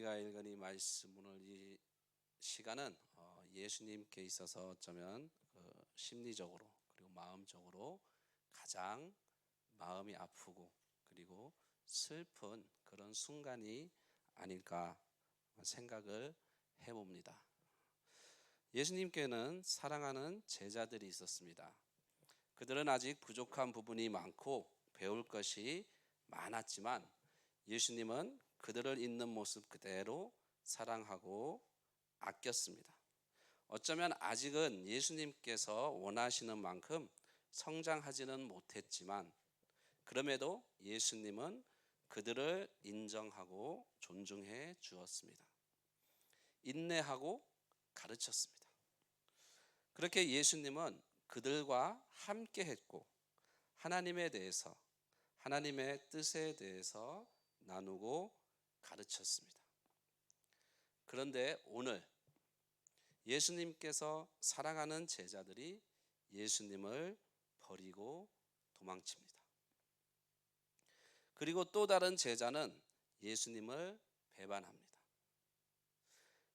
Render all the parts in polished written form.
우리가 읽은 이 말씀, 오늘 이 시간은 예수님께 있어서 어쩌면 심리적으로 그리고 마음적으로 가장 마음이 아프고 그리고 슬픈 그런 순간이 아닐까 생각을 해봅니다. 예수님께는 사랑하는 제자들이 있었습니다. 그들은 아직 부족한 부분이 많고 배울 것이 많았지만 예수님은 그들을 있는 모습 그대로 사랑하고 아꼈습니다. 어쩌면 아직은 예수님께서 원하시는 만큼 성장하지는 못했지만 그럼에도 예수님은 그들을 인정하고 존중해 주었습니다. 인내하고 가르쳤습니다. 그렇게 예수님은 그들과 함께 했고 하나님에 대해서, 하나님의 뜻에 대해서 나누고 가르쳤습니다. 그런데 오늘 예수님께서 사랑하는 제자들이 예수님을 버리고 도망칩니다. 그리고 또 다른 제자는 예수님을 배반합니다.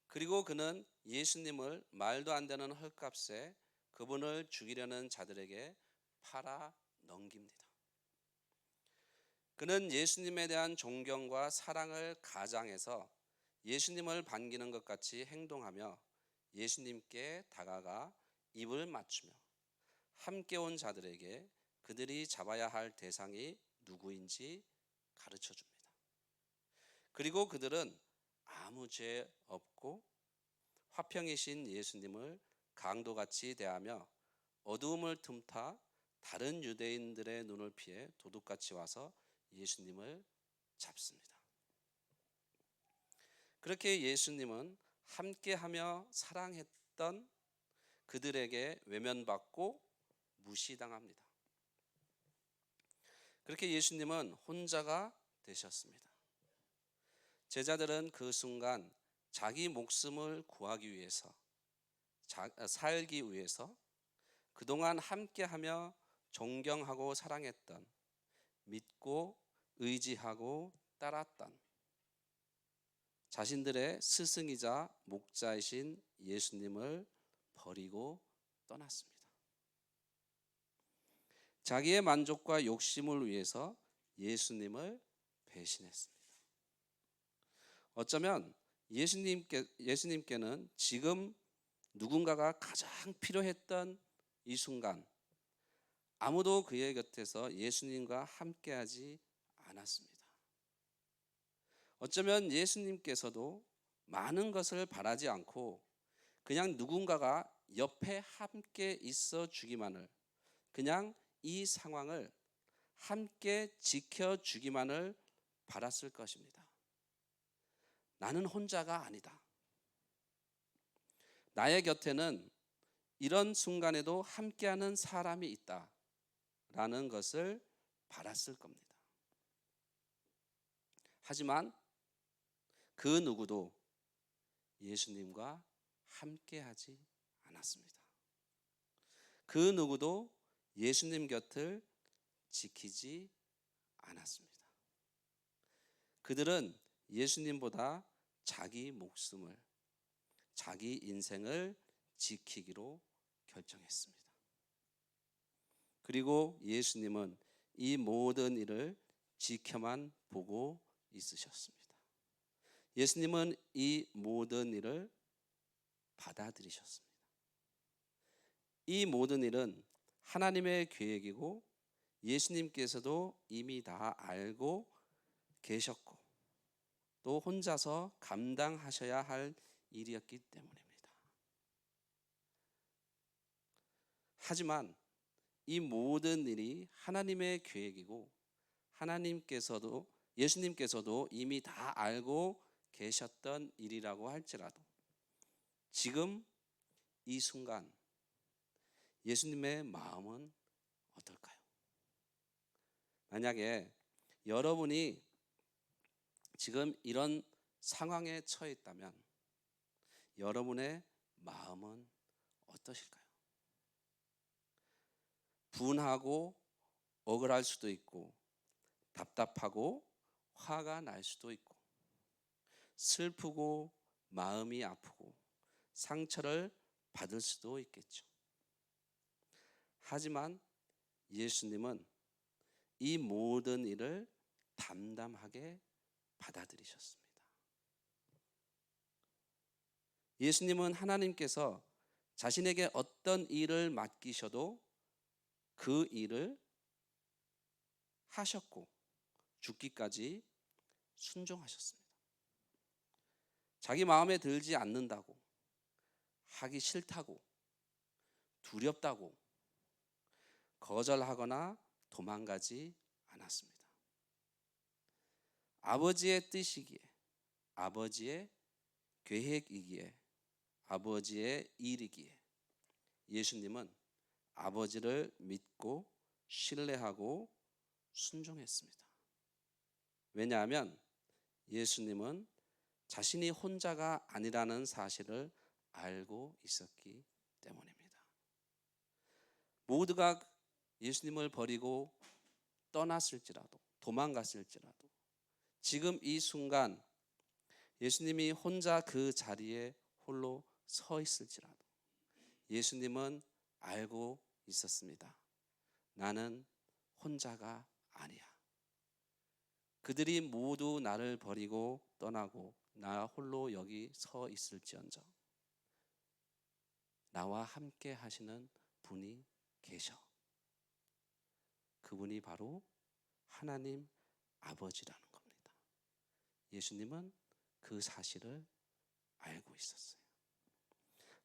그리고 그는 예수님을 말도 안 되는 헐값에 그분을 죽이려는 자들에게 팔아 넘깁니다. 그는 예수님에 대한 존경과 사랑을 가장해서 예수님을 반기는 것 같이 행동하며 예수님께 다가가 입을 맞추며 함께 온 자들에게 그들이 잡아야 할 대상이 누구인지 가르쳐 줍니다. 그리고 그들은 아무 죄 없고 화평이신 예수님을 강도같이 대하며 어두움을 틈타 다른 유대인들의 눈을 피해 도둑같이 와서 예수님을 잡습니다. 그렇게 예수님은 함께하며 사랑했던 그들에게 외면받고 무시당합니다. 그렇게 예수님은 혼자가 되셨습니다. 제자들은 그 순간 자기 목숨을 구하기 위해서, 살기 위해서 그동안 함께하며 존경하고 사랑했던, 믿고 의지하고 따랐던 자신들의 스승이자 목자이신 예수님을 버리고 떠났습니다. 자기의 만족과 욕심을 위해서 예수님을 배신했습니다. 어쩌면 예수님께는 지금 누군가가 가장 필요했던 이 순간 아무도 그의 곁에서 예수님과 함께하지 않았습니다. 어쩌면 예수님께서도 많은 것을 바라지 않고 그냥 누군가가 옆에 함께 있어 주기만을, 그냥 이 상황을 함께 지켜주기만을 바랐을 것입니다. 나는 혼자가 아니다. 나의 곁에는 이런 순간에도 함께하는 사람이 있다. 라는 것을 바랐을 겁니다. 하지만 그 누구도 예수님과 함께하지 않았습니다. 그 누구도 예수님 곁을 지키지 않았습니다. 그들은 예수님보다 자기 목숨을, 자기 인생을 지키기로 결정했습니다. 그리고 예수님은 이 모든 일을 지켜만 보고 있으셨습니다. 예수님은 이 모든 일을 받아들이셨습니다. 이 모든 일은 하나님의 계획이고 예수님께서도 이미 다 알고 계셨고 또 혼자서 감당하셔야 할 일이었기 때문입니다. 하지만 이 모든 일이 하나님의 계획이고 예수님께서도 이미 다 알고 계셨던 일이라고 할지라도 지금 이 순간 예수님의 마음은 어떨까요? 만약에 여러분이 지금 이런 상황에 처해 있다면 여러분의 마음은 어떠실까요? 분하고 억울할 수도 있고 답답하고 화가 날 수도 있고 슬프고 마음이 아프고 상처를 받을 수도 있겠죠. 하지만 예수님은 이 모든 일을 담담하게 받아들이셨습니다. 예수님은 하나님께서 자신에게 어떤 일을 맡기셔도 그 일을 하셨고 죽기까지 순종하셨습니다. 자기 마음에 들지 않는다고, 하기 싫다고, 두렵다고 거절하거나 도망가지 않았습니다. 아버지의 뜻이기에, 아버지의 계획이기에, 아버지의 일이기에 예수님은 아버지를 믿고 신뢰하고 순종했습니다. 왜냐하면 예수님은 자신이 혼자가 아니라는 사실을 알고 있었기 때문입니다. 모두가 예수님을 버리고 떠났을지라도, 도망갔을지라도, 지금 이 순간 예수님이 혼자 그 자리에 홀로 서 있을지라도 예수님은 알고 있었습니다. 나는 혼자가 아니야. 그들이 모두 나를 버리고 떠나고 나 홀로 여기 서 있을지언정 나와 함께 하시는 분이 계셔. 그분이 바로 하나님 아버지라는 겁니다. 예수님은 그 사실을 알고 있었어요.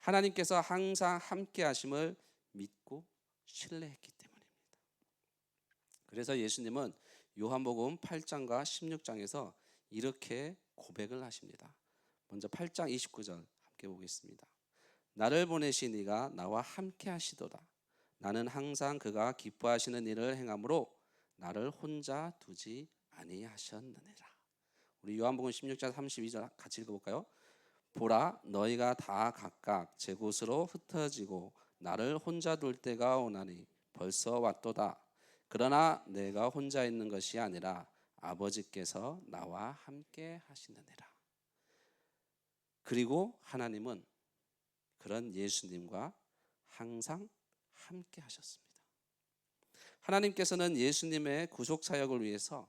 하나님께서 항상 함께 하심을 믿고 신뢰했기 때문입니다. 그래서 예수님은 요한복음 8장과 16장에서 이렇게 고백을 하십니다. 먼저 8장 29절 함께 보겠습니다. 나를 보내신 이가 나와 함께 하시도다. 나는 항상 그가 기뻐하시는 일을 행함으로 나를 혼자 두지 아니하셨느니라. 우리 요한복음 16장 32절 같이 읽어볼까요? 보라, 너희가 다 각각 제 곳으로 흩어지고 나를 혼자 둘 때가 오나니 벌써 왔도다. 그러나 내가 혼자 있는 것이 아니라 아버지께서 나와 함께 하시느니라. 그리고 하나님은 그런 예수님과 항상 함께 하셨습니다. 하나님께서는 예수님의 구속 사역을 위해서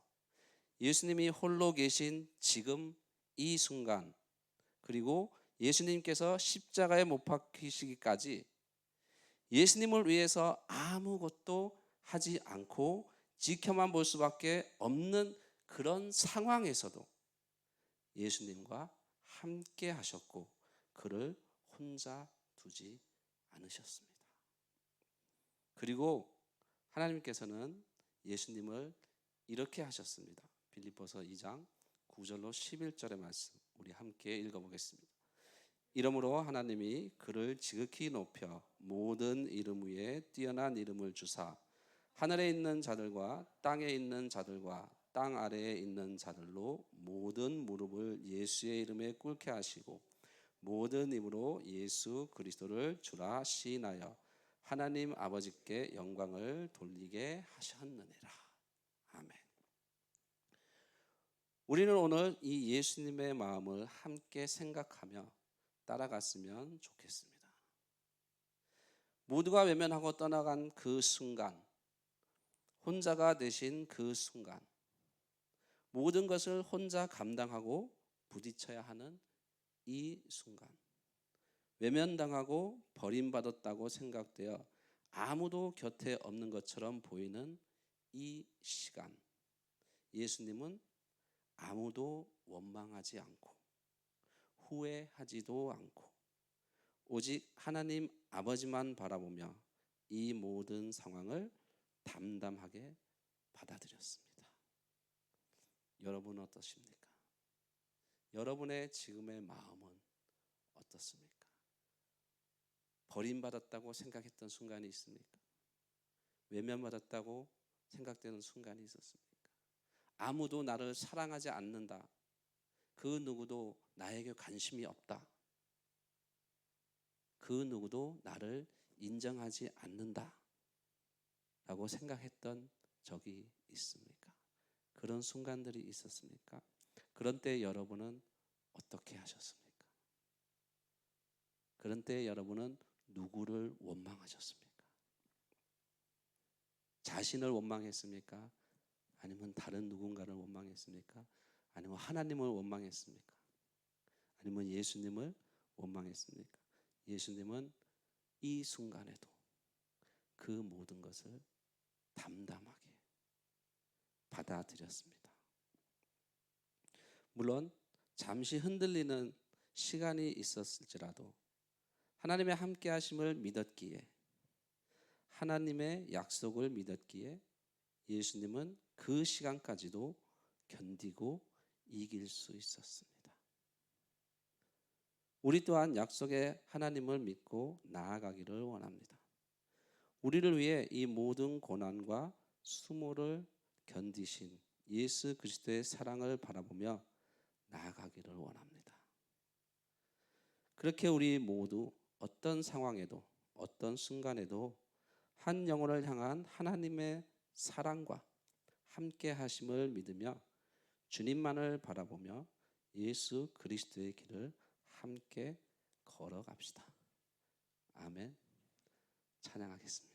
예수님이 홀로 계신 지금 이 순간, 그리고 예수님께서 십자가에 못 박히시기까지 예수님을 위해서 아무것도 하지 않고 지켜만 볼 수밖에 없는 그런 상황에서도 예수님과 함께 하셨고 그를 혼자 두지 않으셨습니다. 그리고 하나님께서는 예수님을 이렇게 하셨습니다. 빌립보서 2장 9절로 11절의 말씀 우리 함께 읽어보겠습니다. 이러므로 하나님이 그를 지극히 높여 모든 이름 위에 뛰어난 이름을 주사 하늘에 있는 자들과 땅에 있는 자들과 땅 아래에 있는 자들로 모든 무릎을 예수의 이름에 꿇게 하시고 모든 입으로 예수 그리스도를 주라 시인하여 하나님 아버지께 영광을 돌리게 하셨느니라. 아멘. 우리는 오늘 이 예수님의 마음을 함께 생각하며 따라갔으면 좋겠습니다. 모두가 외면하고 떠나간 그 순간, 혼자가 되신 그 순간, 모든 것을 혼자 감당하고 부딪혀야 하는 이 순간, 외면당하고 버림받았다고 생각되어 아무도 곁에 없는 것처럼 보이는 이 시간, 예수님은 아무도 원망하지 않고 후회하지도 않고 오직 하나님 아버지만 바라보며 이 모든 상황을 담담하게 받아들였습니다. 여러분 어떠십니까? 여러분의 지금의 마음은 어떻습니까? 버림받았다고 생각했던 순간이 있습니까? 외면받았다고 생각되는 순간이 있었습니까? 아무도 나를 사랑하지 않는다. 그 누구도 나에게 관심이 없다. 그 누구도 나를 인정하지 않는다. 라고 생각했던 적이 있습니까? 그런 순간들이 있었습니까? 그런 때 여러분은 어떻게 하셨습니까? 그런 때 여러분은 누구를 원망하셨습니까? 자신을 원망했습니까? 아니면 다른 누군가를 원망했습니까? 아니면 하나님을 원망했습니까? 아니면 예수님을 원망했습니까? 예수님은 이 순간에도 그 모든 것을 담담하게 받아들였습니다. 물론 잠시 흔들리는 시간이 있었을지라도 하나님의 함께 하심을 믿었기에, 하나님의 약속을 믿었기에 예수님은 그 시간까지도 견디고 이길 수 있었습니다. 우리 또한 약속의 하나님을 믿고 나아가기를 원합니다. 우리를 위해 이 모든 고난과 수모를 견디신 예수 그리스도의 사랑을 바라보며 나아가기를 원합니다. 그렇게 우리 모두 어떤 상황에도 어떤 순간에도 한 영혼을 향한 하나님의 사랑과 함께 하심을 믿으며 주님만을 바라보며 예수 그리스도의 길을 함께 걸어갑시다. 아멘. 찬양하겠습니다.